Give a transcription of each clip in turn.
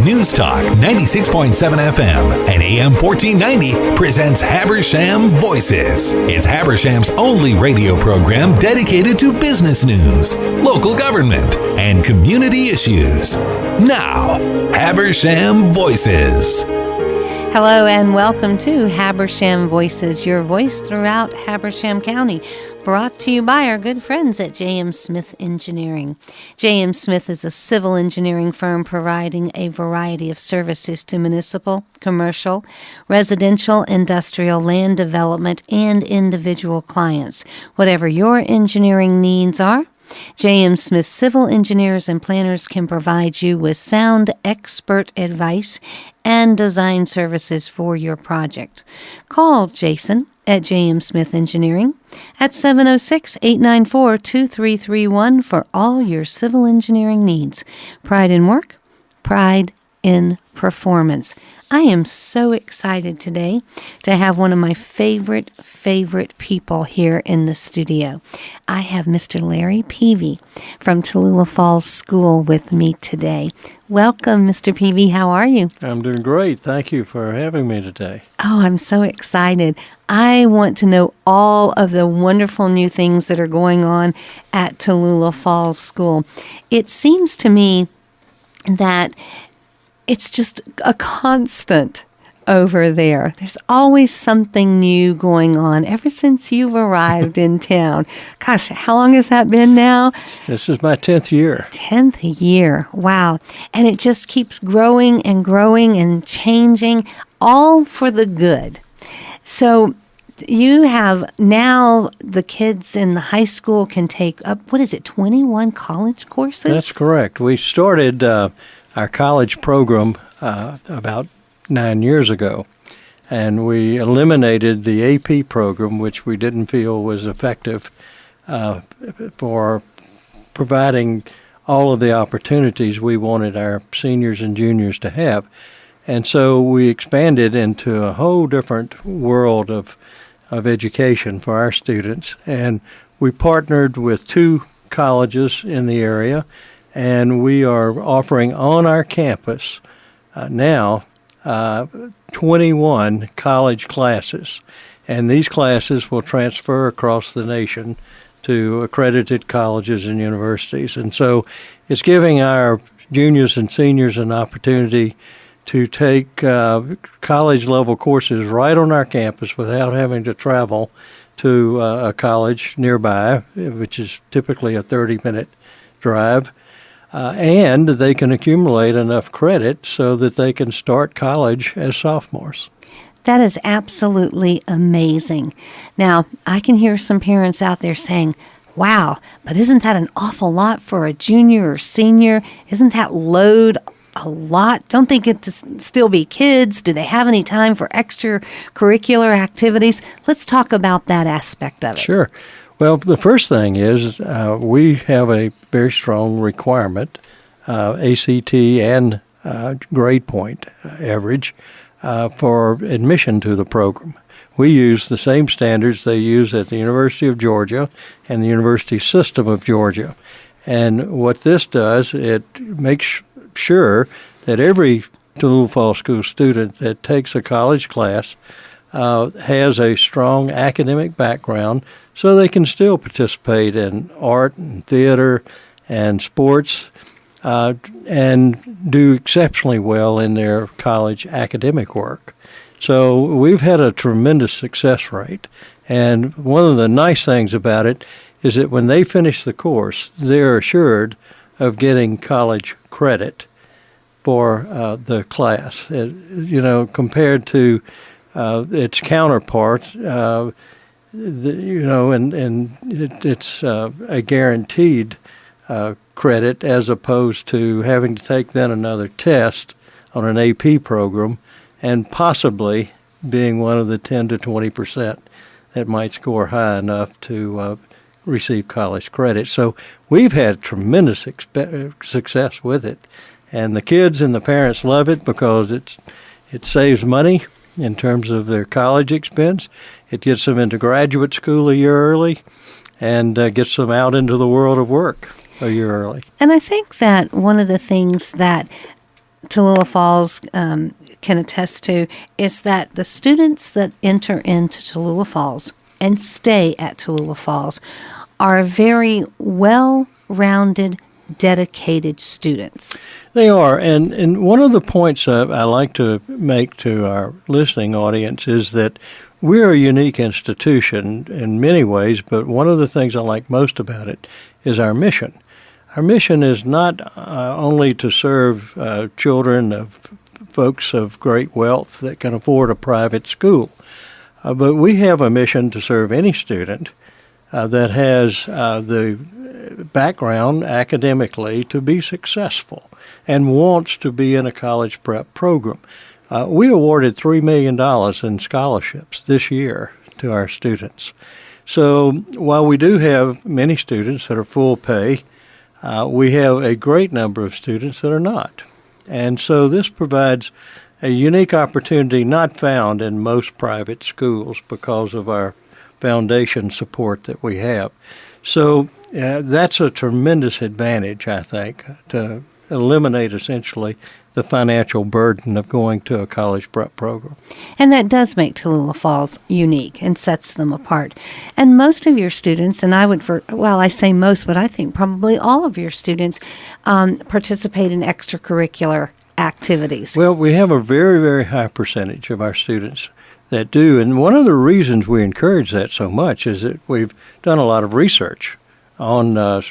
News Talk 96.7 FM and AM 1490 presents Habersham Voices. It's Habersham's only radio program dedicated to business news, local government, and community issues. Now, Habersham Voices. Hello and welcome to Habersham Voices, your voice throughout Habersham County. Brought to you by our good friends at J.M. Smith Engineering. J.M. Smith is a civil engineering firm providing a variety of services to municipal, commercial, residential, industrial, land development, and individual clients. Whatever your engineering needs are, J.M. Smith civil engineers and planners can provide you with sound expert advice and design services for your project. Call Jason at J.M. Smith Engineering at 706-894-2331 for all your civil engineering needs. Pride in work, pride in performance. I am so excited today to have one of my favorite people here in the studio. I have Mr. Larry Peevy from Tallulah Falls School with me today. Welcome, Mr. Peevy. How are you? I'm doing great. Thank you for having me today. Oh, I'm so excited. I want to know all of the wonderful new things that are going on at Tallulah Falls School. It seems to me that it's just a constant over there. There's always something new going on ever since you've arrived in town. Gosh, how long has that been now? This is my 10th year. 10th year. Wow. And it just keeps growing and growing and changing, all for the good. So you have now the kids in the high school can take up, 21 college courses? That's correct. We started our college program about 9 years ago, and we eliminated the AP program, which we didn't feel was effective for providing all of the opportunities we wanted our seniors and juniors to have. And so we expanded into a whole different world of education for our students, and we partnered with 2 colleges in the area, and we are offering on our campus now 21 college classes, and these classes will transfer across the nation to accredited colleges and universities. And so it's giving our juniors and seniors an opportunity to take college-level courses right on our campus without having to travel to a college nearby, which is typically a 30-minute drive. And they can accumulate enough credit so that they can start college as sophomores. That is absolutely amazing. Now, I can hear some parents out there saying, wow, but isn't that an awful lot for a junior or senior? Isn't that load a lot? Don't they get to still be kids? Do they have any time for extracurricular activities? Let's talk about that aspect of it. Sure. Well, the first thing is we have a very strong requirement, ACT and grade point average, for admission to the program. We use the same standards they use at the University of Georgia and the University System of Georgia. And what this does, it makes sure that every Tallulah Falls School student that takes a college class has a strong academic background so they can still participate in art and theater and sports and do exceptionally well in their college academic work. So we've had a tremendous success rate. And one of the nice things about it is that when they finish the course, they're assured of getting college credit for the class. Compared to its counterpart, it's a guaranteed credit as opposed to having to take then another test on an AP program and possibly being one of the 10 to 20% that might score high enough to receive college credit. So we've had tremendous success with it, and the kids and the parents love it because it saves money in terms of their college expense. It gets them into graduate school a year early and gets them out into the world of work a year early. And I think that one of the things that Tallulah Falls can attest to is that the students that enter into Tallulah Falls and stay at Tallulah Falls are very well-rounded, dedicated students. They are, and one of the points I like to make to our listening audience is that we're a unique institution in many ways, but one of the things I like most about it is our mission. Our mission is not only to serve children of folks of great wealth that can afford a private school, but we have a mission to serve any student that has the background academically to be successful and wants to be in a college prep program. We awarded $3 million in scholarships this year to our students. So while we do have many students that are full pay, we have a great number of students that are not. And so this provides a unique opportunity not found in most private schools because of our foundation support that we have. So that's a tremendous advantage, I think, to eliminate essentially the financial burden of going to a college prep program. And that does make Tallulah Falls unique and sets them apart. And most of your students, and I say most, but I think probably all of your students participate in extracurricular activities. Well, we have a very, very high percentage of our students that do. And one of the reasons we encourage that so much is that we've done a lot of research on the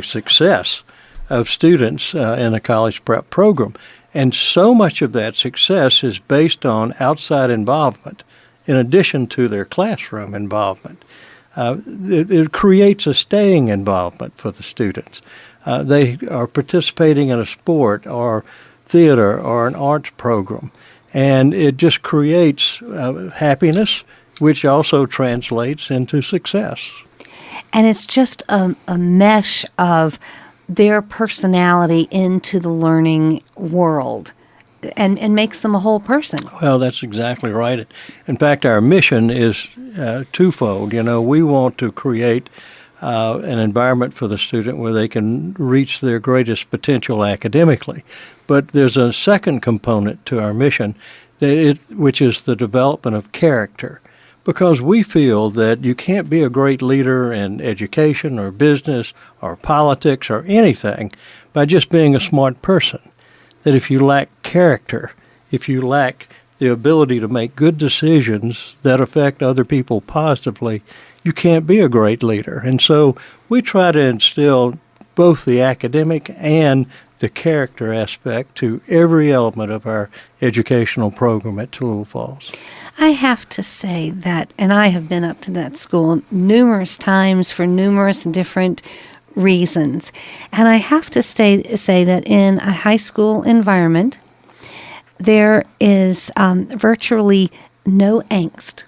success of students in a college prep program. And so much of that success is based on outside involvement in addition to their classroom involvement. It creates a staying involvement for the students. They are participating in a sport or theater or an arts program. And it just creates happiness, which also translates into success. And it's just a mesh of their personality into the learning world and makes them a whole person. Well, that's exactly right. In fact, our mission is twofold. We want to create an environment for the student where they can reach their greatest potential academically. But there's a second component to our mission, which is the development of character. Because we feel that you can't be a great leader in education or business or politics or anything by just being a smart person. That if you lack character, if you lack the ability to make good decisions that affect other people positively, you can't be a great leader. And so we try to instill both the academic and the character aspect to every element of our educational program at Tallulah Falls. I have to say that, and I have been up to that school numerous times for numerous different reasons, and I have to say that in a high school environment, there is virtually no angst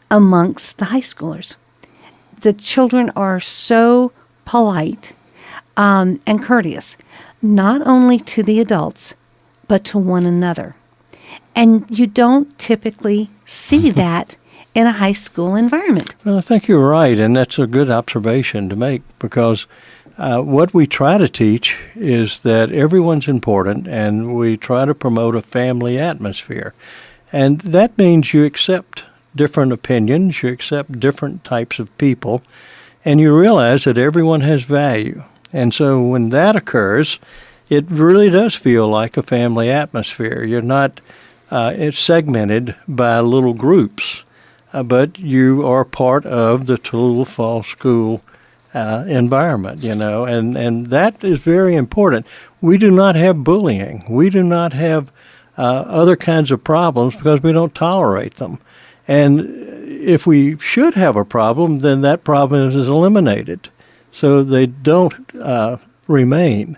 amongst the high schoolers. The children are so polite and courteous, not only to the adults, but to one another. And you don't typically see that in a high school environment. Well, I think you're right, and that's a good observation to make because what we try to teach is that everyone's important, and we try to promote a family atmosphere. And that means you accept different opinions, you accept different types of people, and you realize that everyone has value. And so when that occurs, it really does feel like a family atmosphere. You're not it's segmented by little groups, but you are part of the Tallulah Falls School environment, and that is very important. We do not have bullying. We do not have other kinds of problems because we don't tolerate them. And if we should have a problem, then that problem is eliminated, so they don't remain.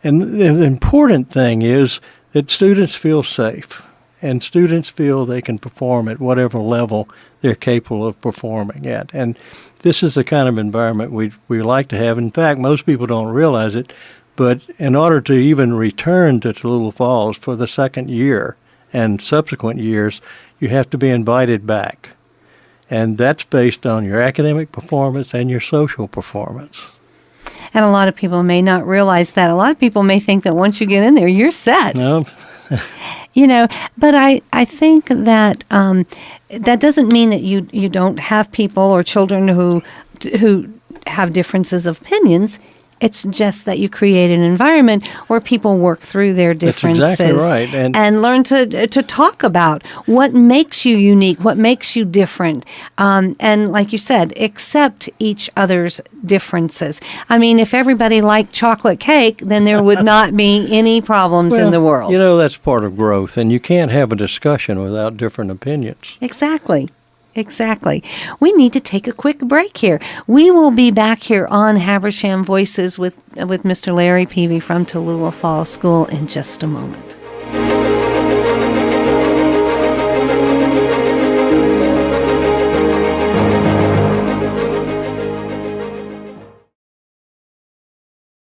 And the important thing is that students feel safe, and students feel they can perform at whatever level they're capable of performing at. And this is the kind of environment we like to have. In fact, most people don't realize it, but in order to even return to Tallulah Falls for the second year and subsequent years, you have to be invited back. And that's based on your academic performance and your social performance. And a lot of people may not realize that. A lot of people may think that once you get in there, you're set. No. But I think that that doesn't mean that you don't have people or children who have differences of opinions. It's just that you create an environment where people work through their differences. That's exactly right. And learn to talk about what makes you unique, what makes you different. And like you said, accept each other's differences. I mean, if everybody liked chocolate cake, then there would not be any problems in the world. That's part of growth, and you can't have a discussion without different opinions. Exactly. We need to take a quick break here. We will be back here on Habersham Voices with Mr. Larry Peevy from Tallulah Falls School in just a moment.